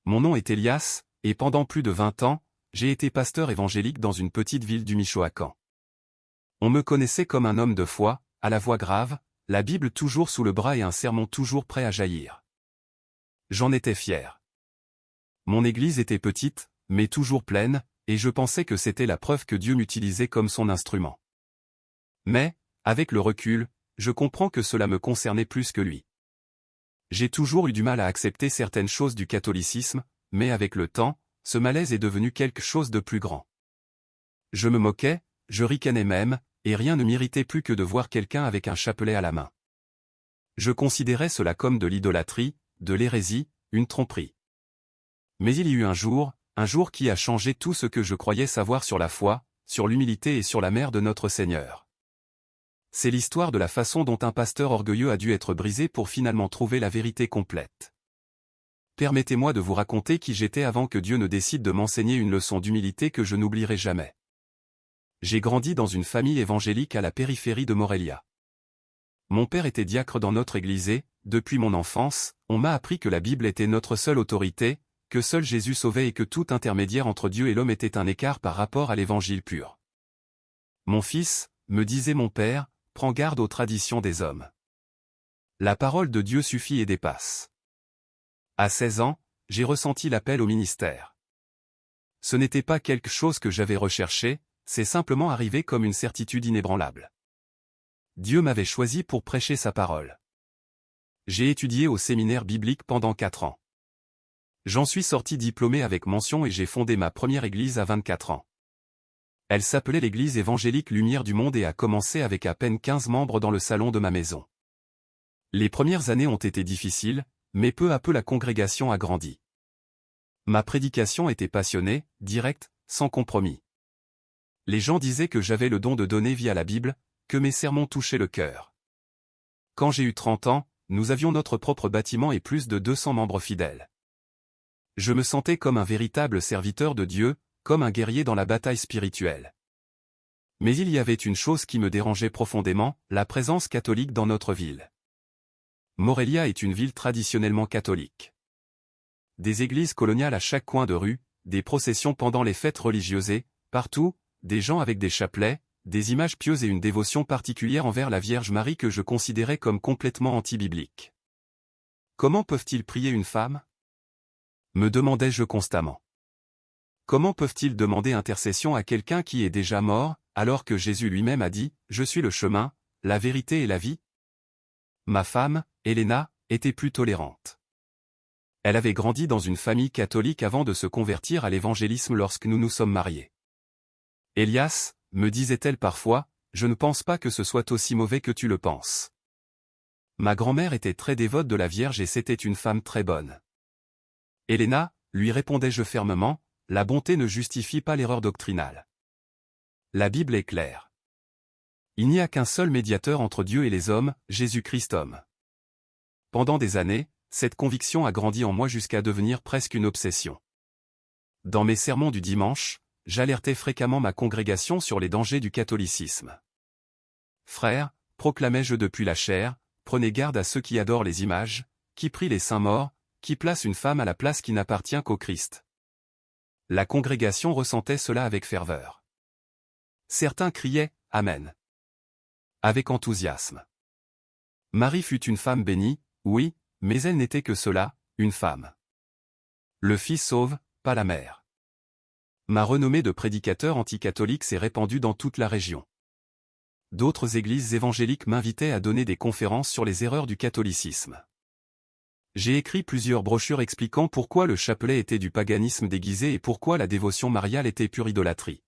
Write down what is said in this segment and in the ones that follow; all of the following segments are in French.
Mon nom est Elias, et pendant plus de 20 ans, j'ai été pasteur évangélique dans une petite ville du Michoacán. On me connaissait comme un homme de foi, à la voix grave, la Bible toujours sous le bras et un sermon toujours prêt à jaillir. J'en étais fier. Mon église était petite, mais toujours pleine, et je pensais que c'était la preuve que Dieu m'utilisait comme son instrument. Mais, avec le recul, je comprends que cela me concernait plus que lui. J'ai toujours eu du mal à accepter certaines choses du catholicisme, mais avec le temps, ce malaise est devenu quelque chose de plus grand. Je me moquais, je ricanais même, et rien ne m'irritait plus que de voir quelqu'un avec un chapelet à la main. Je considérais cela comme de l'idolâtrie, de l'hérésie, une tromperie. Mais il y eut un jour qui a changé tout ce que je croyais savoir sur la foi, sur l'humilité et sur la mère de notre Seigneur. C'est l'histoire de la façon dont un pasteur orgueilleux a dû être brisé pour finalement trouver la vérité complète. Permettez-moi de vous raconter qui j'étais avant que Dieu ne décide de m'enseigner une leçon d'humilité que je n'oublierai jamais. J'ai grandi dans une famille évangélique à la périphérie de Morelia. Mon père était diacre dans notre église et, depuis mon enfance, on m'a appris que la Bible était notre seule autorité, que seul Jésus sauvait et que tout intermédiaire entre Dieu et l'homme était un écart par rapport à l'évangile pur. Mon fils, me disait mon père, prends garde aux traditions des hommes. La parole de Dieu suffit et dépasse. À 16 ans, j'ai ressenti l'appel au ministère. Ce n'était pas quelque chose que j'avais recherché, c'est simplement arrivé comme une certitude inébranlable. Dieu m'avait choisi pour prêcher sa parole. J'ai étudié au séminaire biblique pendant 4 ans. J'en suis sorti diplômé avec mention et j'ai fondé ma première église à 24 ans. Elle s'appelait l'église évangélique Lumière du Monde et a commencé avec à peine 15 membres dans le salon de ma maison. Les premières années ont été difficiles, mais peu à peu la congrégation a grandi. Ma prédication était passionnée, directe, sans compromis. Les gens disaient que j'avais le don de donner vie à la Bible, que mes sermons touchaient le cœur. Quand j'ai eu 30 ans, nous avions notre propre bâtiment et plus de 200 membres fidèles. Je me sentais comme un véritable serviteur de Dieu, comme un guerrier dans la bataille spirituelle. Mais il y avait une chose qui me dérangeait profondément, la présence catholique dans notre ville. Morelia est une ville traditionnellement catholique. Des églises coloniales à chaque coin de rue, des processions pendant les fêtes religieuses et, partout, des gens avec des chapelets, des images pieuses et une dévotion particulière envers la Vierge Marie que je considérais comme complètement anti-biblique. Comment peuvent-ils prier une femme ? Me demandais-je constamment. Comment peuvent-ils demander intercession à quelqu'un qui est déjà mort, alors que Jésus lui-même a dit « Je suis le chemin, la vérité et la vie » ? Ma femme, Elena, était plus tolérante. Elle avait grandi dans une famille catholique avant de se convertir à l'évangélisme lorsque nous nous sommes mariés. Elias, me disait-elle parfois, je ne pense pas que ce soit aussi mauvais que tu le penses. Ma grand-mère était très dévote de la Vierge et c'était une femme très bonne. Elena, lui répondais-je fermement, la bonté ne justifie pas l'erreur doctrinale. La Bible est claire. Il n'y a qu'un seul médiateur entre Dieu et les hommes, Jésus-Christ homme. Pendant des années, cette conviction a grandi en moi jusqu'à devenir presque une obsession. Dans mes sermons du dimanche, j'alertais fréquemment ma congrégation sur les dangers du catholicisme. Frères, proclamais-je depuis la chaire, prenez garde à ceux qui adorent les images, qui prient les saints morts, qui placent une femme à la place qui n'appartient qu'au Christ. La congrégation ressentait cela avec ferveur. Certains criaient « Amen » avec enthousiasme. Marie fut une femme bénie, oui, mais elle n'était que cela, une femme. Le Fils sauve, pas la mère. Ma renommée de prédicateur anticatholique s'est répandue dans toute la région. D'autres églises évangéliques m'invitaient à donner des conférences sur les erreurs du catholicisme. J'ai écrit plusieurs brochures expliquant pourquoi le chapelet était du paganisme déguisé et pourquoi la dévotion mariale était pure idolâtrie.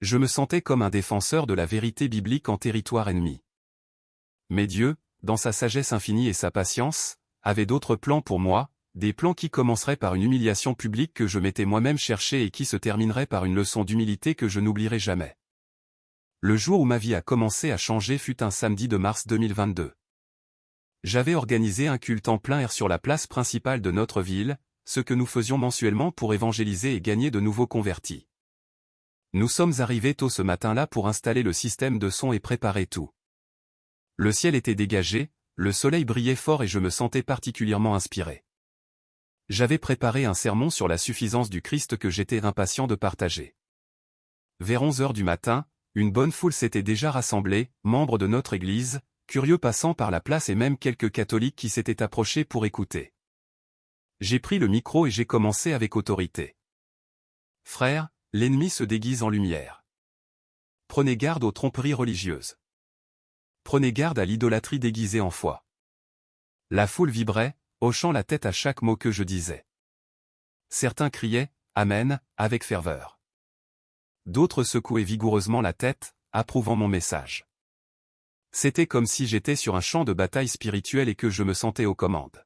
Je me sentais comme un défenseur de la vérité biblique en territoire ennemi. Mais Dieu, dans sa sagesse infinie et sa patience, avait d'autres plans pour moi, des plans qui commenceraient par une humiliation publique que je m'étais moi-même cherché et qui se termineraient par une leçon d'humilité que je n'oublierai jamais. Le jour où ma vie a commencé à changer fut un samedi de mars 2022. J'avais organisé un culte en plein air sur la place principale de notre ville, ce que nous faisions mensuellement pour évangéliser et gagner de nouveaux convertis. Nous sommes arrivés tôt ce matin-là pour installer le système de son et préparer tout. Le ciel était dégagé, le soleil brillait fort et je me sentais particulièrement inspiré. J'avais préparé un sermon sur la suffisance du Christ que j'étais impatient de partager. Vers 11 heures du matin, une bonne foule s'était déjà rassemblée, membres de notre Église, curieux passant par la place et même quelques catholiques qui s'étaient approchés pour écouter. J'ai pris le micro et j'ai commencé avec autorité. Frères, l'ennemi se déguise en lumière. Prenez garde aux tromperies religieuses. Prenez garde à l'idolâtrie déguisée en foi. La foule vibrait, hochant la tête à chaque mot que je disais. Certains criaient « Amen » avec ferveur. D'autres secouaient vigoureusement la tête, approuvant mon message. C'était comme si j'étais sur un champ de bataille spirituel et que je me sentais aux commandes.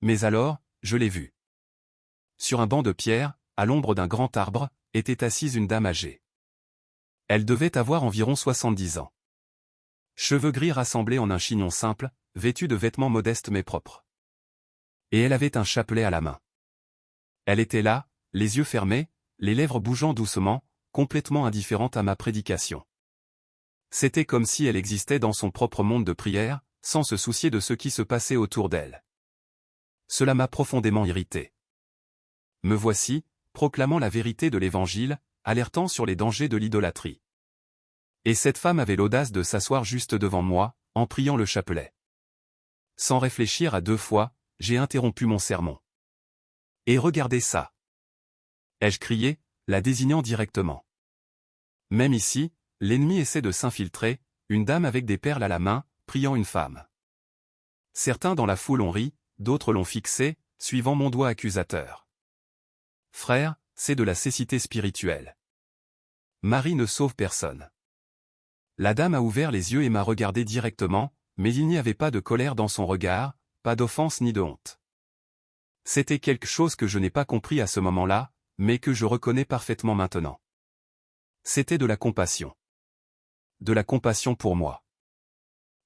Mais alors, je l'ai vu. Sur un banc de pierre, à l'ombre d'un grand arbre, était assise une dame âgée. Elle devait avoir environ 70 ans. Cheveux gris rassemblés en un chignon simple, vêtue de vêtements modestes mais propres. Et elle avait un chapelet à la main. Elle était là, les yeux fermés, les lèvres bougeant doucement, complètement indifférente à ma prédication. C'était comme si elle existait dans son propre monde de prière, sans se soucier de ce qui se passait autour d'elle. Cela m'a profondément irrité. Me voici, proclamant la vérité de l'Évangile, alertant sur les dangers de l'idolâtrie. Et cette femme avait l'audace de s'asseoir juste devant moi, en priant le chapelet. Sans réfléchir à 2 fois, j'ai interrompu mon sermon. Et regardez ça! Ai-je crié, la désignant directement. Même ici, l'ennemi essaie de s'infiltrer, une dame avec des perles à la main, priant une femme. Certains dans la foule ont ri, d'autres l'ont fixé, suivant mon doigt accusateur. Frère, c'est de la cécité spirituelle. Marie ne sauve personne. La dame a ouvert les yeux et m'a regardé directement, mais il n'y avait pas de colère dans son regard, pas d'offense ni de honte. C'était quelque chose que je n'ai pas compris à ce moment-là, mais que je reconnais parfaitement maintenant. C'était de la compassion. De la compassion pour moi.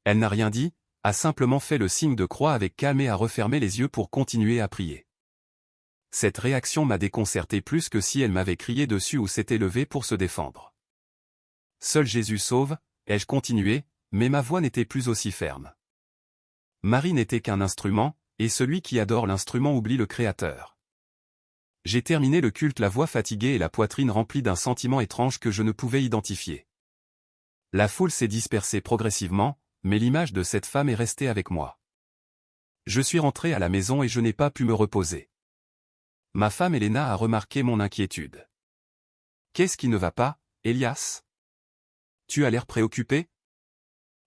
Elle n'a rien dit, a simplement fait le signe de croix avec calme et a refermé les yeux pour continuer à prier. Cette réaction m'a déconcerté plus que si elle m'avait crié dessus ou s'était levée pour se défendre. Seul Jésus sauve, ai-je continué, mais ma voix n'était plus aussi ferme. Marie n'était qu'un instrument, et celui qui adore l'instrument oublie le Créateur. J'ai terminé le culte la voix fatiguée et la poitrine remplie d'un sentiment étrange que je ne pouvais identifier. La foule s'est dispersée progressivement, mais l'image de cette femme est restée avec moi. Je suis rentré à la maison et je n'ai pas pu me reposer. Ma femme Elena a remarqué mon inquiétude. « Qu'est-ce qui ne va pas, Elias ? Tu as l'air préoccupé ? »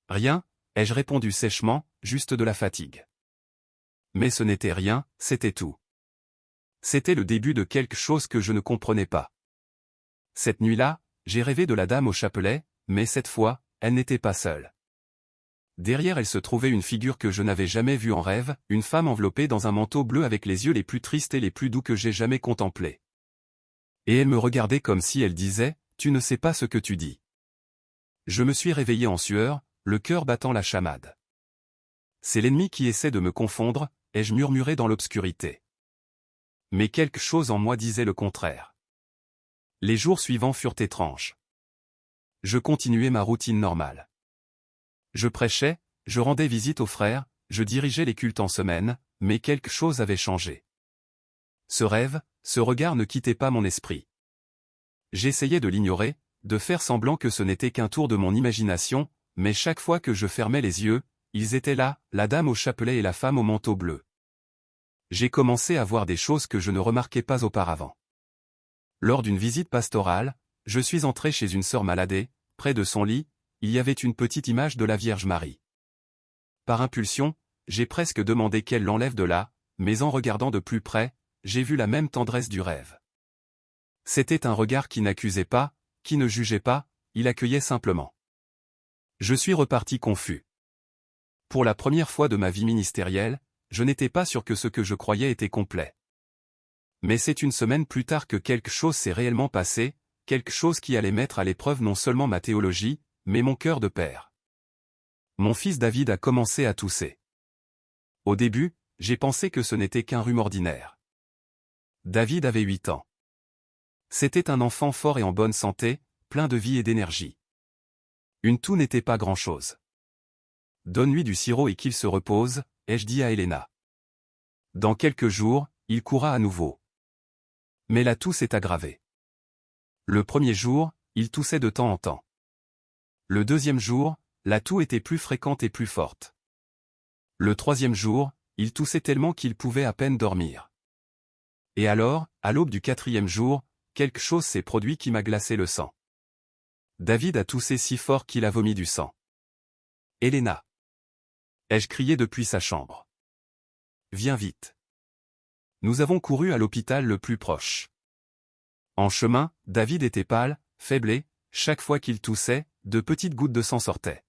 « Rien, ai-je répondu sèchement, juste de la fatigue. Mais ce n'était rien, c'était tout. C'était le début de quelque chose que je ne comprenais pas. Cette nuit-là, j'ai rêvé de la dame au chapelet, mais cette fois, elle n'était pas seule. Derrière elle se trouvait une figure que je n'avais jamais vue en rêve, une femme enveloppée dans un manteau bleu avec les yeux les plus tristes et les plus doux que j'ai jamais contemplés. Et elle me regardait comme si elle disait, « Tu ne sais pas ce que tu dis. » Je me suis réveillé en sueur, le cœur battant la chamade. C'est l'ennemi qui essaie de me confondre, ai-je murmuré dans l'obscurité. Mais quelque chose en moi disait le contraire. Les jours suivants furent étranges. Je continuais ma routine normale. Je prêchais, je rendais visite aux frères, je dirigeais les cultes en semaine, mais quelque chose avait changé. Ce rêve, ce regard ne quittait pas mon esprit. J'essayais de l'ignorer, de faire semblant que ce n'était qu'un tour de mon imagination, mais chaque fois que je fermais les yeux, ils étaient là, la dame au chapelet et la femme au manteau bleu. J'ai commencé à voir des choses que je ne remarquais pas auparavant. Lors d'une visite pastorale, je suis entré chez une sœur malade, près de son lit, il y avait une petite image de la Vierge Marie. Par impulsion, j'ai presque demandé qu'elle l'enlève de là, mais en regardant de plus près, j'ai vu la même tendresse du rêve. C'était un regard qui n'accusait pas, qui ne jugeait pas, il accueillait simplement. Je suis reparti confus. Pour la première fois de ma vie ministérielle, je n'étais pas sûr que ce que je croyais était complet. Mais c'est une semaine plus tard que quelque chose s'est réellement passé, quelque chose qui allait mettre à l'épreuve non seulement ma théologie, mais mon cœur de père. Mon fils David a commencé à tousser. Au début, j'ai pensé que ce n'était qu'un rhume ordinaire. David avait 8 ans. C'était un enfant fort et en bonne santé, plein de vie et d'énergie. Une toux n'était pas grand-chose. Donne-lui du sirop et qu'il se repose, ai-je dit à Elena. Dans quelques jours, il courra à nouveau. Mais la toux s'est aggravée. Le premier jour, il toussait de temps en temps. Le deuxième jour, la toux était plus fréquente et plus forte. Le troisième jour, il toussait tellement qu'il pouvait à peine dormir. Et alors, à l'aube du quatrième jour, quelque chose s'est produit qui m'a glacé le sang. David a toussé si fort qu'il a vomi du sang. Helena. Ai-je crié depuis sa chambre. Viens vite. Nous avons couru à l'hôpital le plus proche. En chemin, David était pâle, faible et, chaque fois qu'il toussait, de petites gouttes de sang sortaient.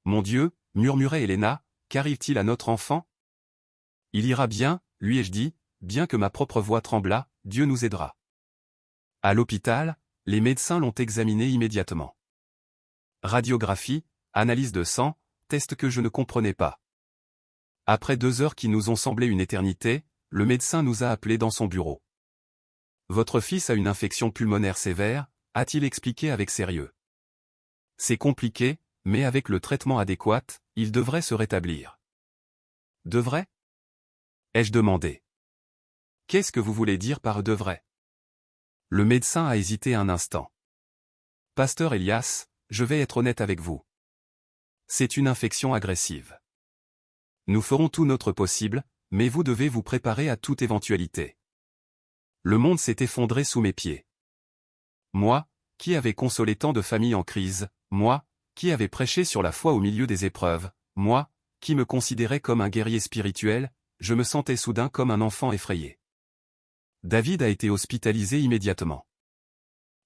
Mon Dieu, murmurait Helena, qu'arrive-t-il à notre enfant? Il ira bien, lui ai-je dit, bien que ma propre voix tremblât, Dieu nous aidera. À l'hôpital, les médecins l'ont examiné immédiatement. Radiographie, analyse de sang, test que je ne comprenais pas. Après 2 heures qui nous ont semblé une éternité, le médecin nous a appelés dans son bureau. Votre fils a une infection pulmonaire sévère, a-t-il expliqué avec sérieux. C'est compliqué, mais avec le traitement adéquat, il devrait se rétablir. Devrait? Ai-je demandé. Qu'est-ce que vous voulez dire par devrait? Le médecin a hésité un instant. Pasteur Elias, je vais être honnête avec vous. C'est une infection agressive. Nous ferons tout notre possible, mais vous devez vous préparer à toute éventualité. Le monde s'est effondré sous mes pieds. Moi, qui avais consolé tant de familles en crise, moi, qui avais prêché sur la foi au milieu des épreuves, moi, qui me considérais comme un guerrier spirituel, je me sentais soudain comme un enfant effrayé. David a été hospitalisé immédiatement.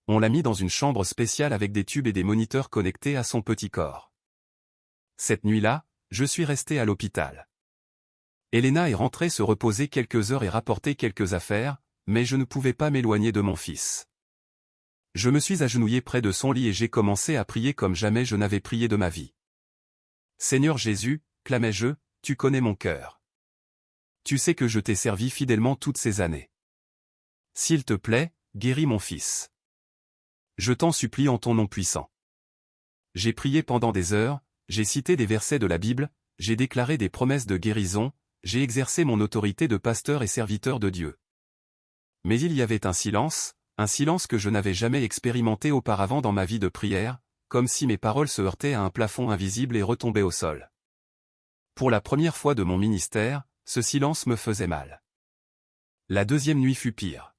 On l'a mis dans une chambre spéciale avec des tubes et des moniteurs connectés à son petit corps. Cette nuit-là, je suis resté à l'hôpital. Helena est rentrée se reposer quelques heures et rapporter quelques affaires, mais je ne pouvais pas m'éloigner de mon fils. Je me suis agenouillé près de son lit et j'ai commencé à prier comme jamais je n'avais prié de ma vie. Seigneur Jésus, clamai-je, tu connais mon cœur. Tu sais que je t'ai servi fidèlement toutes ces années. S'il te plaît, guéris mon fils. Je t'en supplie en ton nom puissant. J'ai prié pendant des heures, j'ai cité des versets de la Bible, j'ai déclaré des promesses de guérison, j'ai exercé mon autorité de pasteur et serviteur de Dieu. Mais il y avait un silence que je n'avais jamais expérimenté auparavant dans ma vie de prière, comme si mes paroles se heurtaient à un plafond invisible et retombaient au sol. Pour la première fois de mon ministère, ce silence me faisait mal. La deuxième nuit fut pire.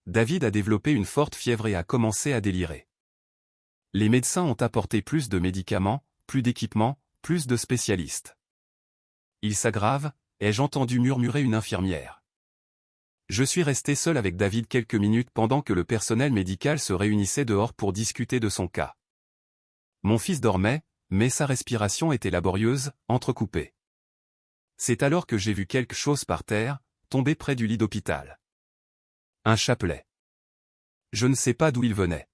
David a développé une forte fièvre et a commencé à délirer. Les médecins ont apporté plus de médicaments, plus d'équipements, plus de spécialistes. Il s'aggrave, ai-je entendu murmurer une infirmière. Je suis resté seul avec David quelques minutes pendant que le personnel médical se réunissait dehors pour discuter de son cas. Mon fils dormait, mais sa respiration était laborieuse, entrecoupée. C'est alors que j'ai vu quelque chose par terre, tomber près du lit d'hôpital. Un chapelet. Je ne sais pas d'où il venait.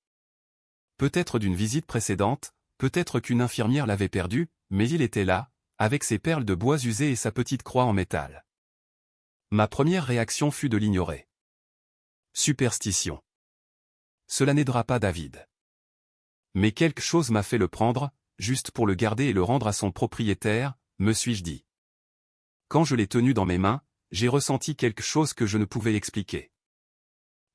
Peut-être d'une visite précédente, peut-être qu'une infirmière l'avait perdu, mais il était là, avec ses perles de bois usées et sa petite croix en métal. Ma première réaction fut de l'ignorer. Superstition. Cela n'aidera pas David. Mais quelque chose m'a fait le prendre, juste pour le garder et le rendre à son propriétaire, me suis-je dit. Quand je l'ai tenu dans mes mains, j'ai ressenti quelque chose que je ne pouvais expliquer.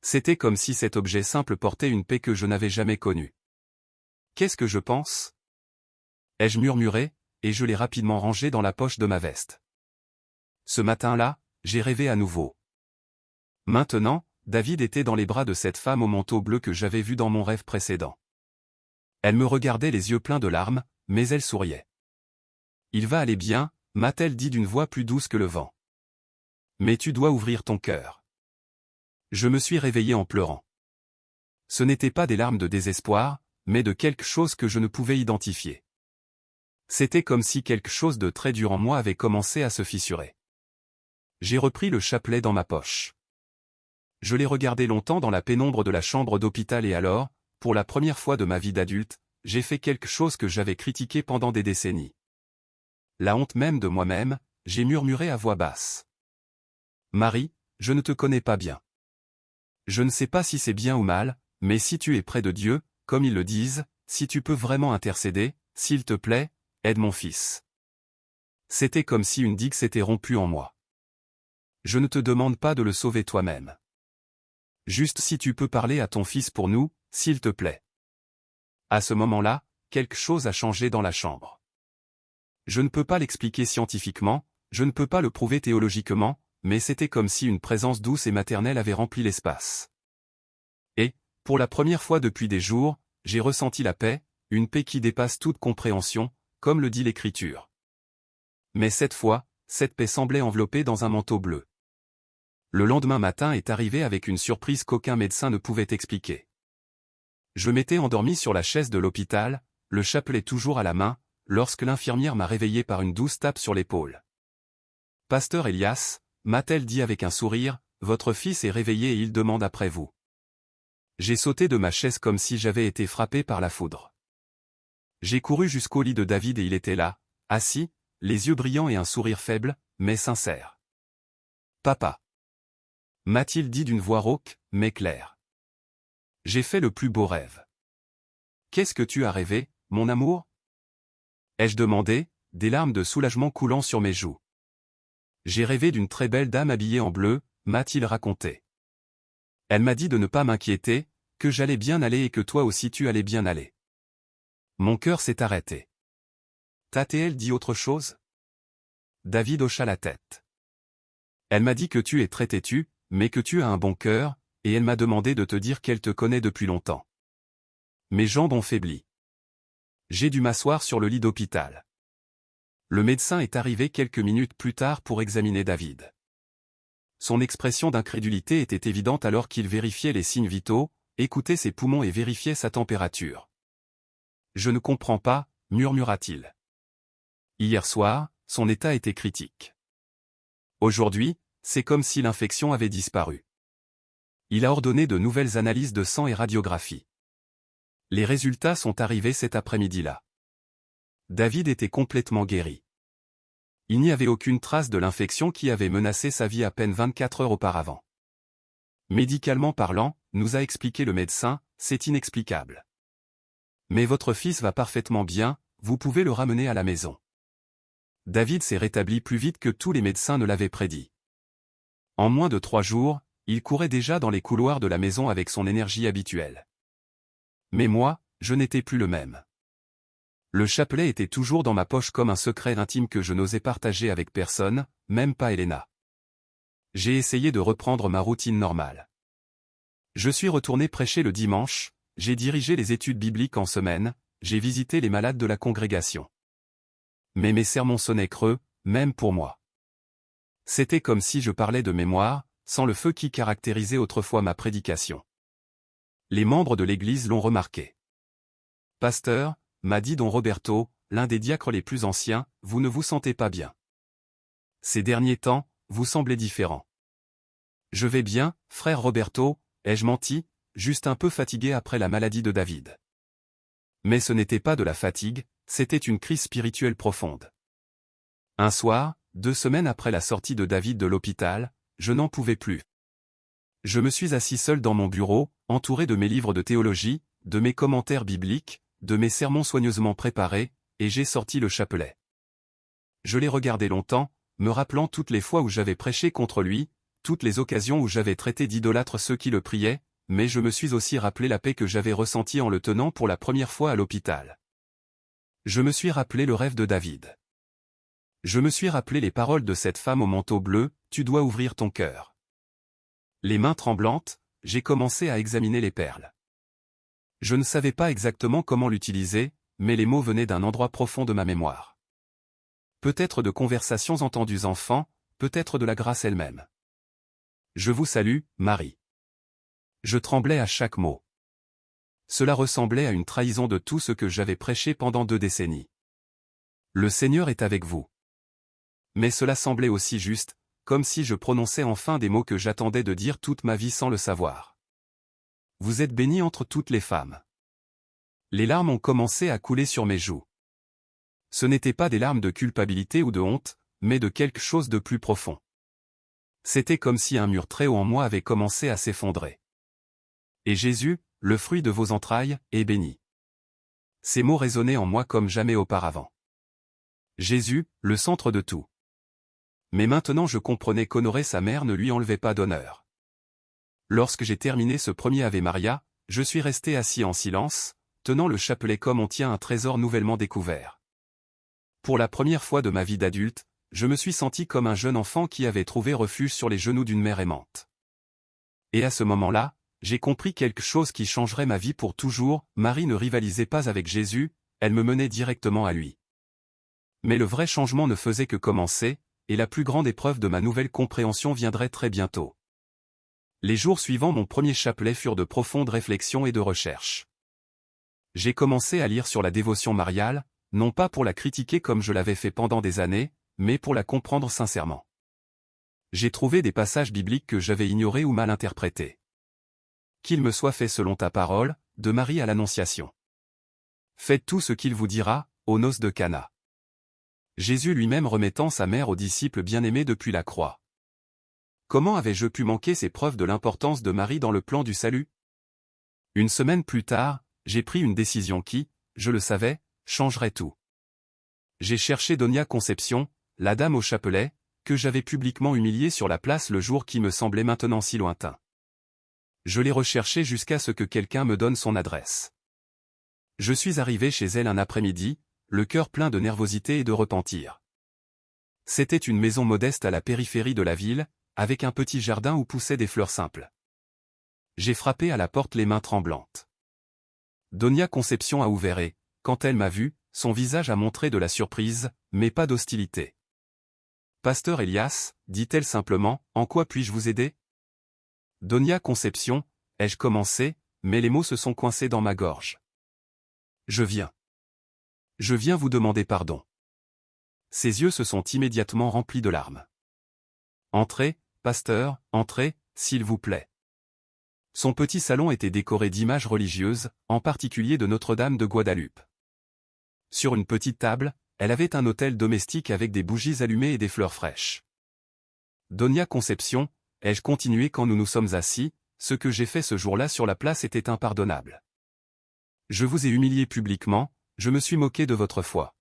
C'était comme si cet objet simple portait une paix que je n'avais jamais connue. Qu'est-ce que je pense? Ai-je murmuré, et je l'ai rapidement rangé dans la poche de ma veste. Ce matin-là, j'ai rêvé à nouveau. Maintenant, David était dans les bras de cette femme au manteau bleu que j'avais vu dans mon rêve précédent. Elle me regardait les yeux pleins de larmes, mais elle souriait. Il va aller bien, m'a-t-elle dit d'une voix plus douce que le vent. Mais tu dois ouvrir ton cœur. Je me suis réveillé en pleurant. Ce n'étaient pas des larmes de désespoir, mais de quelque chose que je ne pouvais identifier. C'était comme si quelque chose de très dur en moi avait commencé à se fissurer. J'ai repris le chapelet dans ma poche. Je l'ai regardé longtemps dans la pénombre de la chambre d'hôpital et alors, pour la première fois de ma vie d'adulte, j'ai fait quelque chose que j'avais critiqué pendant des décennies. La honte même de moi-même, j'ai murmuré à voix basse. Marie, je ne te connais pas bien. Je ne sais pas si c'est bien ou mal, mais si tu es près de Dieu, comme ils le disent, si tu peux vraiment intercéder, s'il te plaît, aide mon fils. C'était comme si une digue s'était rompue en moi. Je ne te demande pas de le sauver toi-même. Juste si tu peux parler à ton fils pour nous, s'il te plaît. À ce moment-là, quelque chose a changé dans la chambre. Je ne peux pas l'expliquer scientifiquement, je ne peux pas le prouver théologiquement, mais c'était comme si une présence douce et maternelle avait rempli l'espace. Et, pour la première fois depuis des jours, j'ai ressenti la paix, une paix qui dépasse toute compréhension, comme le dit l'Écriture. Mais cette fois, cette paix semblait enveloppée dans un manteau bleu. Le lendemain matin est arrivé avec une surprise qu'aucun médecin ne pouvait expliquer. Je m'étais endormi sur la chaise de l'hôpital, le chapelet toujours à la main, lorsque l'infirmière m'a réveillé par une douce tape sur l'épaule. « Pasteur Elias », m'a-t-elle dit avec un sourire, « votre fils est réveillé et il demande après vous. » J'ai sauté de ma chaise comme si j'avais été frappé par la foudre. J'ai couru jusqu'au lit de David et il était là, assis, les yeux brillants et un sourire faible, mais sincère. « Papa » m'a-t-il dit d'une voix rauque, mais claire. J'ai fait le plus beau rêve. « Qu'est-ce que tu as rêvé, mon amour ?» ai-je demandé, des larmes de soulagement coulant sur mes joues. J'ai rêvé d'une très belle dame habillée en bleu, m'a-t-il raconté. Elle m'a dit de ne pas m'inquiéter, que j'allais bien aller et que toi aussi tu allais bien aller. Mon cœur s'est arrêté. T'a-t-elle dit autre chose? David hocha la tête. Elle m'a dit que tu es très têtu, mais que tu as un bon cœur, et elle m'a demandé de te dire qu'elle te connaît depuis longtemps. Mes jambes ont faibli. J'ai dû m'asseoir sur le lit d'hôpital. Le médecin est arrivé quelques minutes plus tard pour examiner David. Son expression d'incrédulité était évidente alors qu'il vérifiait les signes vitaux, écoutait ses poumons et vérifiait sa température. « Je ne comprends pas », murmura-t-il. Hier soir, son état était critique. Aujourd'hui, c'est comme si l'infection avait disparu. Il a ordonné de nouvelles analyses de sang et radiographie. Les résultats sont arrivés cet après-midi-là. David était complètement guéri. Il n'y avait aucune trace de l'infection qui avait menacé sa vie à peine 24 heures auparavant. Médicalement parlant, nous a expliqué le médecin, c'est inexplicable. Mais votre fils va parfaitement bien, vous pouvez le ramener à la maison. David s'est rétabli plus vite que tous les médecins ne l'avaient prédit. En moins de 3 jours, il courait déjà dans les couloirs de la maison avec son énergie habituelle. Mais moi, je n'étais plus le même. Le chapelet était toujours dans ma poche comme un secret intime que je n'osais partager avec personne, même pas Elena. J'ai essayé de reprendre ma routine normale. Je suis retourné prêcher le dimanche, j'ai dirigé les études bibliques en semaine, j'ai visité les malades de la congrégation. Mais mes sermons sonnaient creux, même pour moi. C'était comme si je parlais de mémoire, sans le feu qui caractérisait autrefois ma prédication. Les membres de l'Église l'ont remarqué. « Pasteur », m'a dit don Roberto, l'un des diacres les plus anciens, vous ne vous sentez pas bien. Ces derniers temps, vous semblez différent. Je vais bien, frère Roberto, ai-je menti, juste un peu fatigué après la maladie de David. Mais ce n'était pas de la fatigue, c'était une crise spirituelle profonde. Un soir, 2 semaines après la sortie de David de l'hôpital, je n'en pouvais plus. Je me suis assis seul dans mon bureau, entouré de mes livres de théologie, de mes commentaires bibliques, de mes sermons soigneusement préparés, et j'ai sorti le chapelet. Je l'ai regardé longtemps, me rappelant toutes les fois où j'avais prêché contre lui, toutes les occasions où j'avais traité d'idolâtres ceux qui le priaient, mais je me suis aussi rappelé la paix que j'avais ressentie en le tenant pour la première fois à l'hôpital. Je me suis rappelé le rêve de David. Je me suis rappelé les paroles de cette femme au manteau bleu, « Tu dois ouvrir ton cœur ». Les mains tremblantes, j'ai commencé à examiner les perles. Je ne savais pas exactement comment l'utiliser, mais les mots venaient d'un endroit profond de ma mémoire. Peut-être de conversations entendues enfant, peut-être de la grâce elle-même. Je vous salue, Marie. Je tremblais à chaque mot. Cela ressemblait à une trahison de tout ce que j'avais prêché pendant 2 décennies. Le Seigneur est avec vous. Mais cela semblait aussi juste, comme si je prononçais enfin des mots que j'attendais de dire toute ma vie sans le savoir. Vous êtes bénie entre toutes les femmes. Les larmes ont commencé à couler sur mes joues. Ce n'étaient pas des larmes de culpabilité ou de honte, mais de quelque chose de plus profond. C'était comme si un mur très haut en moi avait commencé à s'effondrer. Et Jésus, le fruit de vos entrailles, est béni. Ces mots résonnaient en moi comme jamais auparavant. Jésus, le centre de tout. Mais maintenant je comprenais qu'honorer sa mère ne lui enlevait pas d'honneur. Lorsque j'ai terminé ce premier Ave Maria, je suis resté assis en silence, tenant le chapelet comme on tient un trésor nouvellement découvert. Pour la première fois de ma vie d'adulte, je me suis senti comme un jeune enfant qui avait trouvé refuge sur les genoux d'une mère aimante. Et à ce moment-là, j'ai compris quelque chose qui changerait ma vie pour toujours. Marie ne rivalisait pas avec Jésus, elle me menait directement à lui. Mais le vrai changement ne faisait que commencer, et la plus grande épreuve de ma nouvelle compréhension viendrait très bientôt. Les jours suivant mon premier chapelet furent de profondes réflexions et de recherches. J'ai commencé à lire sur la dévotion mariale, non pas pour la critiquer comme je l'avais fait pendant des années, mais pour la comprendre sincèrement. J'ai trouvé des passages bibliques que j'avais ignorés ou mal interprétés. Qu'il me soit fait selon ta parole, de Marie à l'Annonciation. Faites tout ce qu'il vous dira, aux noces de Cana. Jésus lui-même remettant sa mère aux disciples bien-aimés depuis la croix. Comment avais-je pu manquer ces preuves de l'importance de Marie dans le plan du salut? Une semaine plus tard, j'ai pris une décision qui, je le savais, changerait tout. J'ai cherché Donia Conception, la dame au chapelet, que j'avais publiquement humiliée sur la place le jour qui me semblait maintenant si lointain. Je l'ai recherchée jusqu'à ce que quelqu'un me donne son adresse. Je suis arrivé chez elle un après-midi, le cœur plein de nervosité et de repentir. C'était une maison modeste à la périphérie de la ville, avec un petit jardin où poussaient des fleurs simples. J'ai frappé à la porte les mains tremblantes. Donia Conception a ouvert et, quand elle m'a vu, son visage a montré de la surprise, mais pas d'hostilité. « Pasteur Elias, dit-elle simplement, en quoi puis-je vous aider ?» Donia Conception, ai-je commencé, mais les mots se sont coincés dans ma gorge. Je viens vous demander pardon. Ses yeux se sont immédiatement remplis de larmes. Entrez, pasteur, entrez, s'il vous plaît. Son petit salon était décoré d'images religieuses, en particulier de Notre-Dame de Guadalupe. Sur une petite table, elle avait un autel domestique avec des bougies allumées et des fleurs fraîches. Donia Conception, ai-je continué quand nous nous sommes assis, ce que j'ai fait ce jour-là sur la place était impardonnable. Je vous ai humilié publiquement, je me suis moqué de votre foi.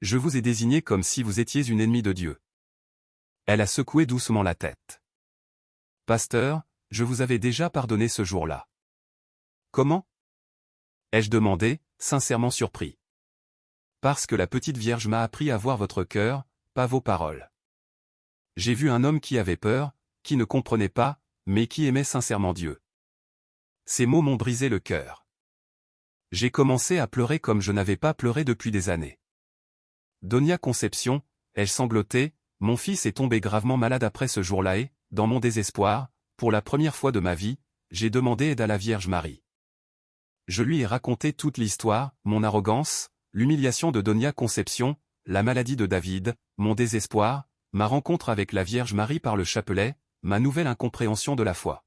Je vous ai désigné comme si vous étiez une ennemie de Dieu. Elle a secoué doucement la tête. Pasteur, je vous avais déjà pardonné ce jour-là. Comment? Ai-je demandé, sincèrement surpris. Parce que la petite Vierge m'a appris à voir votre cœur, pas vos paroles. J'ai vu un homme qui avait peur, qui ne comprenait pas, mais qui aimait sincèrement Dieu. Ces mots m'ont brisé le cœur. J'ai commencé à pleurer comme je n'avais pas pleuré depuis des années. Donia Conception, ai-je sangloté, mon fils est tombé gravement malade après ce jour-là et, dans mon désespoir, pour la première fois de ma vie, j'ai demandé aide à la Vierge Marie. Je lui ai raconté toute l'histoire, mon arrogance, l'humiliation de Donia Conception, la maladie de David, mon désespoir, ma rencontre avec la Vierge Marie par le chapelet, ma nouvelle incompréhension de la foi.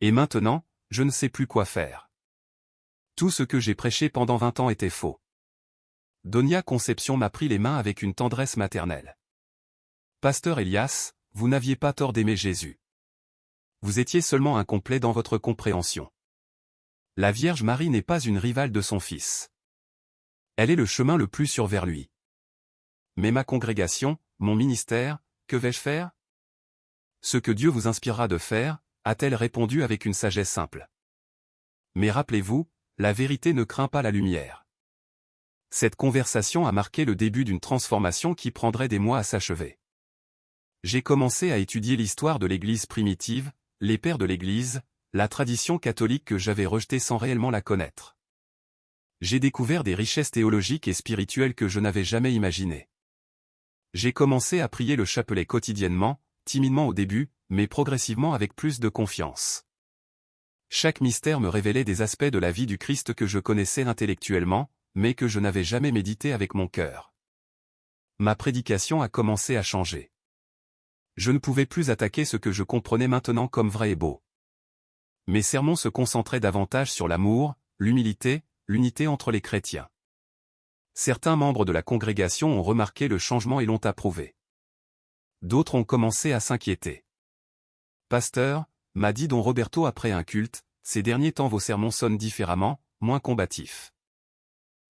Et maintenant, je ne sais plus quoi faire. Tout ce que j'ai prêché pendant 20 ans était faux. Donia Conception m'a pris les mains avec une tendresse maternelle. Pasteur Elias, vous n'aviez pas tort d'aimer Jésus. Vous étiez seulement incomplet dans votre compréhension. La Vierge Marie n'est pas une rivale de son Fils. Elle est le chemin le plus sûr vers lui. Mais ma congrégation, mon ministère, que vais-je faire? Ce que Dieu vous inspirera de faire, a-t-elle répondu avec une sagesse simple. Mais rappelez-vous, la vérité ne craint pas la lumière. Cette conversation a marqué le début d'une transformation qui prendrait des mois à s'achever. J'ai commencé à étudier l'histoire de l'Église primitive, les pères de l'Église, la tradition catholique que j'avais rejetée sans réellement la connaître. J'ai découvert des richesses théologiques et spirituelles que je n'avais jamais imaginées. J'ai commencé à prier le chapelet quotidiennement, timidement au début, mais progressivement avec plus de confiance. Chaque mystère me révélait des aspects de la vie du Christ que je connaissais intellectuellement, mais que je n'avais jamais médité avec mon cœur. Ma prédication a commencé à changer. Je ne pouvais plus attaquer ce que je comprenais maintenant comme vrai et beau. Mes sermons se concentraient davantage sur l'amour, l'humilité, l'unité entre les chrétiens. Certains membres de la congrégation ont remarqué le changement et l'ont approuvé. D'autres ont commencé à s'inquiéter. Pasteur, m'a dit don Roberto après un culte, ces derniers temps vos sermons sonnent différemment, moins combatifs.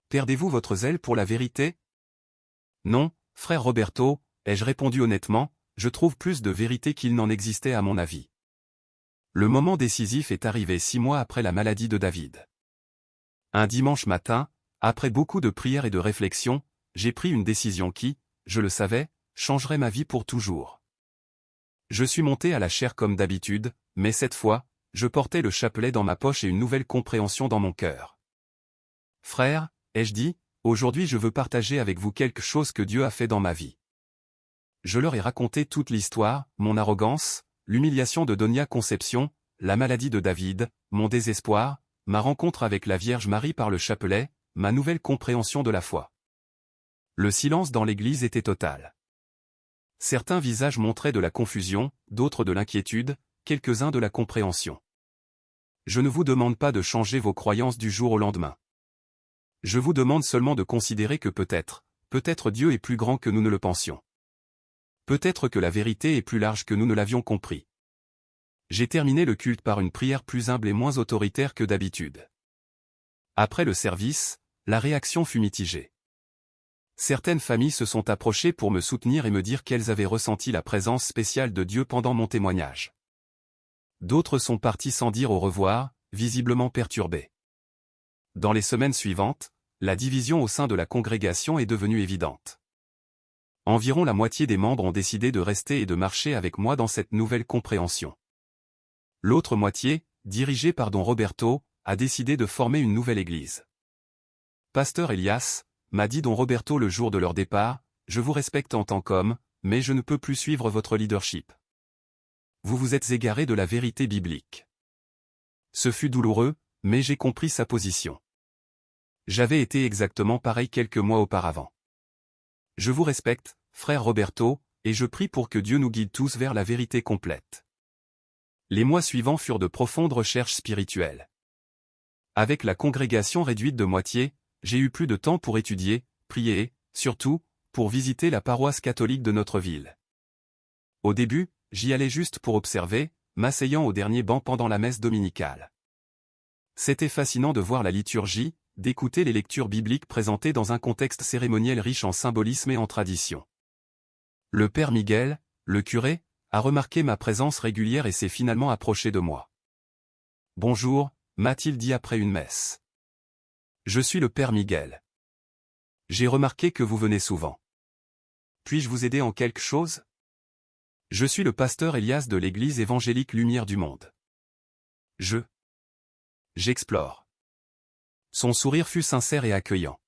Perdez-vous votre zèle pour la vérité? Non, frère Roberto, ai-je répondu honnêtement, je trouve plus de vérité qu'il n'en existait à mon avis. Le moment décisif est arrivé 6 mois après la maladie de David. Un dimanche matin, après beaucoup de prières et de réflexions, j'ai pris une décision qui, je le savais, changerait ma vie pour toujours. Je suis monté à la chaire comme d'habitude, mais cette fois, je portais le chapelet dans ma poche et une nouvelle compréhension dans mon cœur. Frère, ai-je dit, aujourd'hui je veux partager avec vous quelque chose que Dieu a fait dans ma vie. Je leur ai raconté toute l'histoire, mon arrogance, l'humiliation de Donia Conception, la maladie de David, mon désespoir, ma rencontre avec la Vierge Marie par le chapelet, ma nouvelle compréhension de la foi. Le silence dans l'église était total. Certains visages montraient de la confusion, d'autres de l'inquiétude, quelques-uns de la compréhension. Je ne vous demande pas de changer vos croyances du jour au lendemain. Je vous demande seulement de considérer que peut-être Dieu est plus grand que nous ne le pensions. Peut-être que la vérité est plus large que nous ne l'avions compris. J'ai terminé le culte par une prière plus humble et moins autoritaire que d'habitude. Après le service, la réaction fut mitigée. Certaines familles se sont approchées pour me soutenir et me dire qu'elles avaient ressenti la présence spéciale de Dieu pendant mon témoignage. D'autres sont partis sans dire au revoir, visiblement perturbés. Dans les semaines suivantes, la division au sein de la congrégation est devenue évidente. Environ la moitié des membres ont décidé de rester et de marcher avec moi dans cette nouvelle compréhension. L'autre moitié, dirigée par Don Roberto, a décidé de former une nouvelle église. Pasteur Elias, m'a dit Don Roberto le jour de leur départ, je vous respecte en tant qu'homme, mais je ne peux plus suivre votre leadership. Vous vous êtes égaré de la vérité biblique. Ce fut douloureux, mais j'ai compris sa position. J'avais été exactement pareil quelques mois auparavant. Je vous respecte, frère Roberto, et je prie pour que Dieu nous guide tous vers la vérité complète. Les mois suivants furent de profondes recherches spirituelles. Avec la congrégation réduite de moitié, j'ai eu plus de temps pour étudier, prier et, surtout, pour visiter la paroisse catholique de notre ville. Au début, j'y allais juste pour observer, m'asseyant au dernier banc pendant la messe dominicale. C'était fascinant de voir la liturgie, d'écouter les lectures bibliques présentées dans un contexte cérémoniel riche en symbolisme et en tradition. Le père Miguel, le curé, a remarqué ma présence régulière et s'est finalement approché de moi. « Bonjour », m'a-t-il dit après une messe. « Je suis le père Miguel. J'ai remarqué que vous venez souvent. Puis-je vous aider en quelque chose ? Je suis le pasteur Elias de l'église évangélique Lumière du Monde. J'explore. » Son sourire fut sincère et accueillant.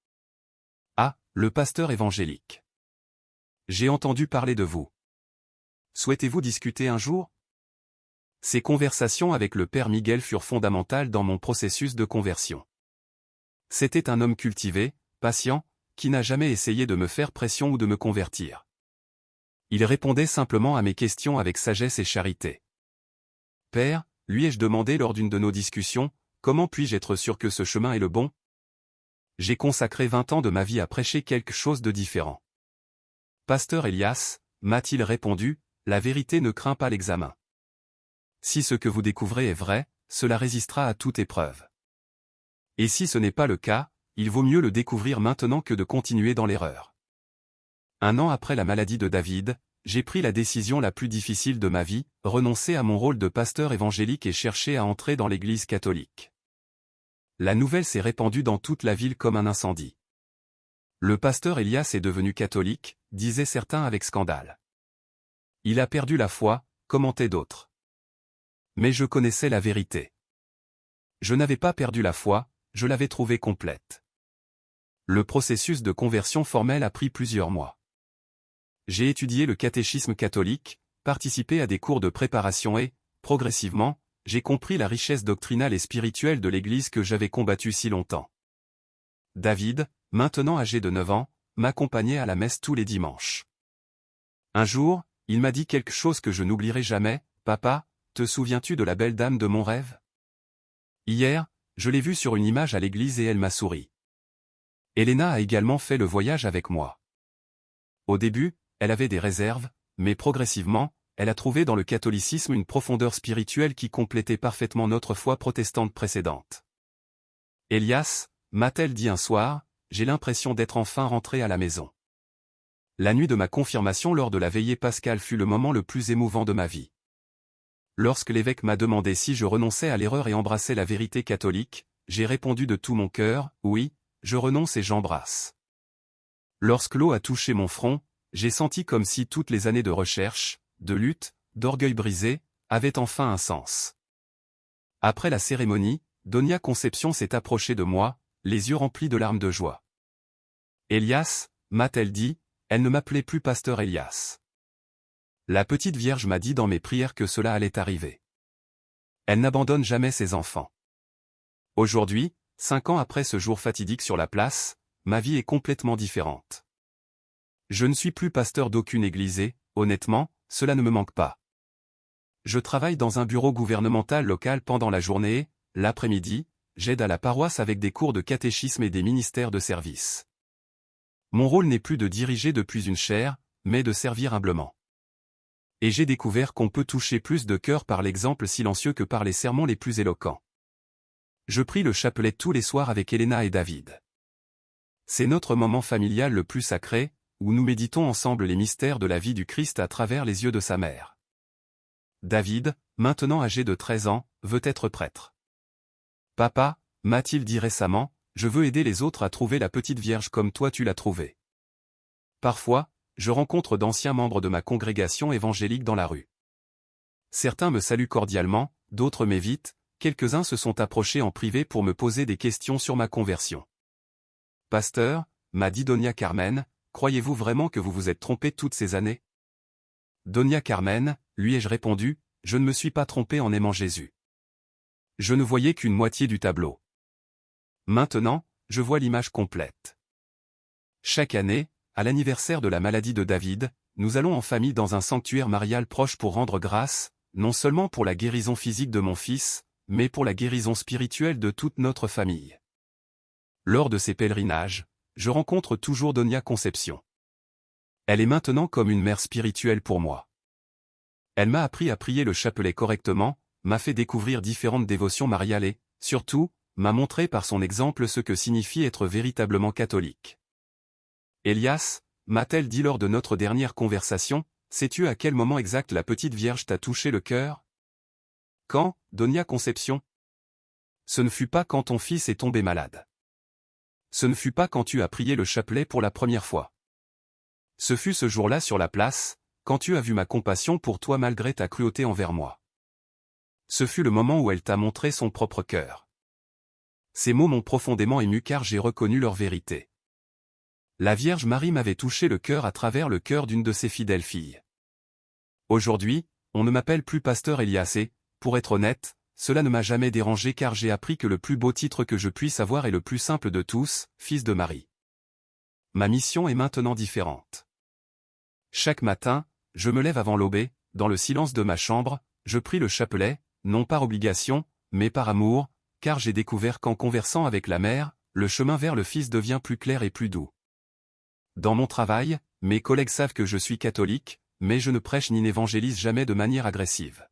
« Ah, le pasteur évangélique. J'ai entendu parler de vous. Souhaitez-vous discuter un jour ? » Ces conversations avec le père Miguel furent fondamentales dans mon processus de conversion. C'était un homme cultivé, patient, qui n'a jamais essayé de me faire pression ou de me convertir. Il répondait simplement à mes questions avec sagesse et charité. « Père, lui ai-je demandé lors d'une de nos discussions, comment puis-je être sûr que ce chemin est le bon ? J'ai consacré 20 ans de ma vie à prêcher quelque chose de différent. Pasteur Elias, m'a-t-il répondu, la vérité ne craint pas l'examen. Si ce que vous découvrez est vrai, cela résistera à toute épreuve. Et si ce n'est pas le cas, il vaut mieux le découvrir maintenant que de continuer dans l'erreur. » 1 an après la maladie de David, j'ai pris la décision la plus difficile de ma vie, renoncer à mon rôle de pasteur évangélique et chercher à entrer dans l'église catholique. La nouvelle s'est répandue dans toute la ville comme un incendie. Le pasteur Elias est devenu catholique, disaient certains avec scandale. Il a perdu la foi, commentaient d'autres. Mais je connaissais la vérité. Je n'avais pas perdu la foi, je l'avais trouvée complète. Le processus de conversion formelle a pris plusieurs mois. J'ai étudié le catéchisme catholique, participé à des cours de préparation et, progressivement, j'ai compris la richesse doctrinale et spirituelle de l'Église que j'avais combattue si longtemps. David, maintenant âgé de 9 ans, m'accompagnait à la messe tous les dimanches. Un jour, il m'a dit quelque chose que je n'oublierai jamais, « Papa, te souviens-tu de la belle dame de mon rêve ? Hier, je l'ai vue sur une image à l'église et elle m'a souri. Elena a également fait le voyage avec moi. Au début, elle avait des réserves, mais progressivement, elle a trouvé dans le catholicisme une profondeur spirituelle qui complétait parfaitement notre foi protestante précédente. Elias, m'a-t-elle dit un soir, j'ai l'impression d'être enfin rentré à la maison. La nuit de ma confirmation lors de la veillée pascale fut le moment le plus émouvant de ma vie. Lorsque l'évêque m'a demandé si je renonçais à l'erreur et embrassais la vérité catholique, j'ai répondu de tout mon cœur, oui, je renonce et j'embrasse. Lorsque l'eau a touché mon front, j'ai senti comme si toutes les années de recherche, de lutte, d'orgueil brisé, avaient enfin un sens. Après la cérémonie, Donia Conception s'est approchée de moi, les yeux remplis de larmes de joie. Elias, m'a-t-elle dit, elle ne m'appelait plus pasteur Elias. La petite Vierge m'a dit dans mes prières que cela allait arriver. Elle n'abandonne jamais ses enfants. Aujourd'hui, 5 ans après ce jour fatidique sur la place, ma vie est complètement différente. Je ne suis plus pasteur d'aucune église et, honnêtement, cela ne me manque pas. Je travaille dans un bureau gouvernemental local pendant la journée et, l'après-midi, j'aide à la paroisse avec des cours de catéchisme et des ministères de service. Mon rôle n'est plus de diriger depuis une chaire, mais de servir humblement. Et j'ai découvert qu'on peut toucher plus de cœur par l'exemple silencieux que par les sermons les plus éloquents. Je prie le chapelet tous les soirs avec Elena et David. C'est notre moment familial le plus sacré, où nous méditons ensemble les mystères de la vie du Christ à travers les yeux de sa mère. David, maintenant âgé de 13 ans, veut être prêtre. Papa, m'a-t-il dit récemment, je veux aider les autres à trouver la petite Vierge comme toi tu l'as trouvée. Parfois, je rencontre d'anciens membres de ma congrégation évangélique dans la rue. Certains me saluent cordialement, d'autres m'évitent, quelques-uns se sont approchés en privé pour me poser des questions sur ma conversion. Pasteur, m'a dit Donia Carmen, croyez-vous vraiment que vous vous êtes trompé toutes ces années? Donia Carmen, lui ai-je répondu, je ne me suis pas trompé en aimant Jésus. Je ne voyais qu'une moitié du tableau. Maintenant, je vois l'image complète. Chaque année, à l'anniversaire de la maladie de David, nous allons en famille dans un sanctuaire marial proche pour rendre grâce, non seulement pour la guérison physique de mon fils, mais pour la guérison spirituelle de toute notre famille. Lors de ces pèlerinages, je rencontre toujours Donia Conception. Elle est maintenant comme une mère spirituelle pour moi. Elle m'a appris à prier le chapelet correctement, m'a fait découvrir différentes dévotions mariales et, surtout, m'a montré par son exemple ce que signifie être véritablement catholique. Elias, m'a-t-elle dit lors de notre dernière conversation, sais-tu à quel moment exact la petite Vierge t'a touché le cœur? Quand, Donia Conception? Ce ne fut pas quand ton fils est tombé malade. Ce ne fut pas quand tu as prié le chapelet pour la première fois. Ce fut ce jour-là sur la place, quand tu as vu ma compassion pour toi malgré ta cruauté envers moi. Ce fut le moment où elle t'a montré son propre cœur. Ces mots m'ont profondément ému car j'ai reconnu leur vérité. La Vierge Marie m'avait touché le cœur à travers le cœur d'une de ses fidèles filles. Aujourd'hui, on ne m'appelle plus pasteur Elias et, pour être honnête, cela ne m'a jamais dérangé car j'ai appris que le plus beau titre que je puisse avoir est le plus simple de tous, fils de Marie. Ma mission est maintenant différente. Chaque matin, je me lève avant l'aube et, dans le silence de ma chambre, je prie le chapelet, non par obligation, mais par amour, car j'ai découvert qu'en conversant avec la mère, le chemin vers le Fils devient plus clair et plus doux. Dans mon travail, mes collègues savent que je suis catholique, mais je ne prêche ni n'évangélise jamais de manière agressive.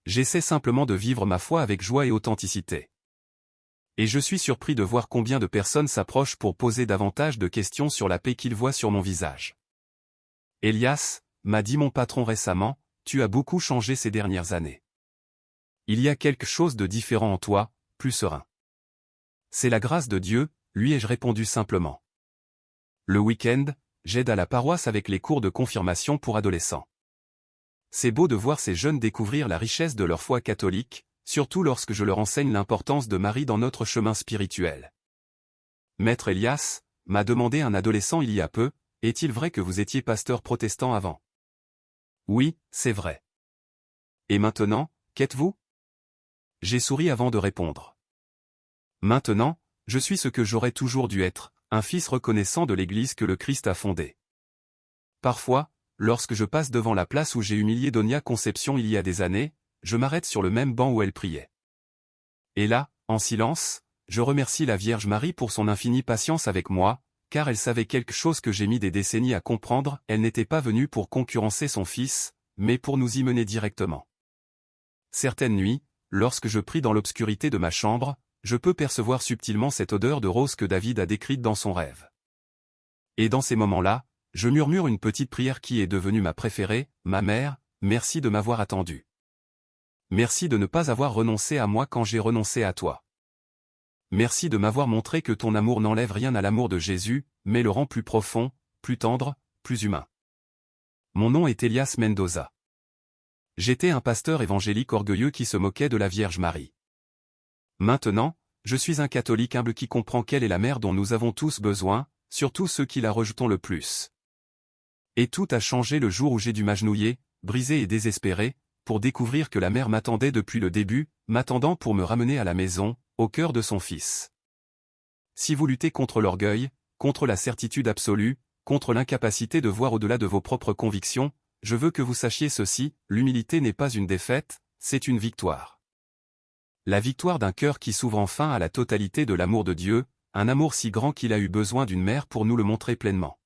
J'essaie simplement de vivre ma foi avec joie et authenticité. Et je suis surpris de voir combien de personnes s'approchent pour poser davantage de questions sur la paix qu'ils voient sur mon visage. Elias, m'a dit mon patron récemment, tu as beaucoup changé ces dernières années. Il y a quelque chose de différent en toi, plus serein. C'est la grâce de Dieu, lui ai-je répondu simplement. Le week-end, j'aide à la paroisse avec les cours de confirmation pour adolescents. C'est beau de voir ces jeunes découvrir la richesse de leur foi catholique, surtout lorsque je leur enseigne l'importance de Marie dans notre chemin spirituel. Maître Elias, m'a demandé un adolescent il y a peu, est-il vrai que vous étiez pasteur protestant avant? Oui, c'est vrai. Et maintenant, qu'êtes-vous? J'ai souri avant de répondre. Maintenant, je suis ce que j'aurais toujours dû être, un fils reconnaissant de l'Église que le Christ a fondée. Parfois, lorsque je passe devant la place où j'ai humilié Donia Conception il y a des années, je m'arrête sur le même banc où elle priait. Et là, en silence, je remercie la Vierge Marie pour son infinie patience avec moi, car elle savait quelque chose que j'ai mis des décennies à comprendre, elle n'était pas venue pour concurrencer son fils, mais pour nous y mener directement. Certaines nuits, lorsque je prie dans l'obscurité de ma chambre, je peux percevoir subtilement cette odeur de rose que David a décrite dans son rêve. Et dans ces moments-là, Je murmure une petite prière qui est devenue ma préférée, ma mère, merci de m'avoir attendu. Merci de ne pas avoir renoncé à moi quand j'ai renoncé à toi. Merci de m'avoir montré que ton amour n'enlève rien à l'amour de Jésus, mais le rend plus profond, plus tendre, plus humain. Mon nom est Elias Mendoza. J'étais un pasteur évangélique orgueilleux qui se moquait de la Vierge Marie. Maintenant, je suis un catholique humble qui comprend qu'elle est la mère dont nous avons tous besoin, surtout ceux qui la rejetons le plus. Et tout a changé le jour où j'ai dû m'agenouiller, brisé et désespéré, pour découvrir que la mère m'attendait depuis le début, m'attendant pour me ramener à la maison, au cœur de son fils. Si vous luttez contre l'orgueil, contre la certitude absolue, contre l'incapacité de voir au-delà de vos propres convictions, je veux que vous sachiez ceci, l'humilité n'est pas une défaite, c'est une victoire. La victoire d'un cœur qui s'ouvre enfin à la totalité de l'amour de Dieu, un amour si grand qu'il a eu besoin d'une mère pour nous le montrer pleinement.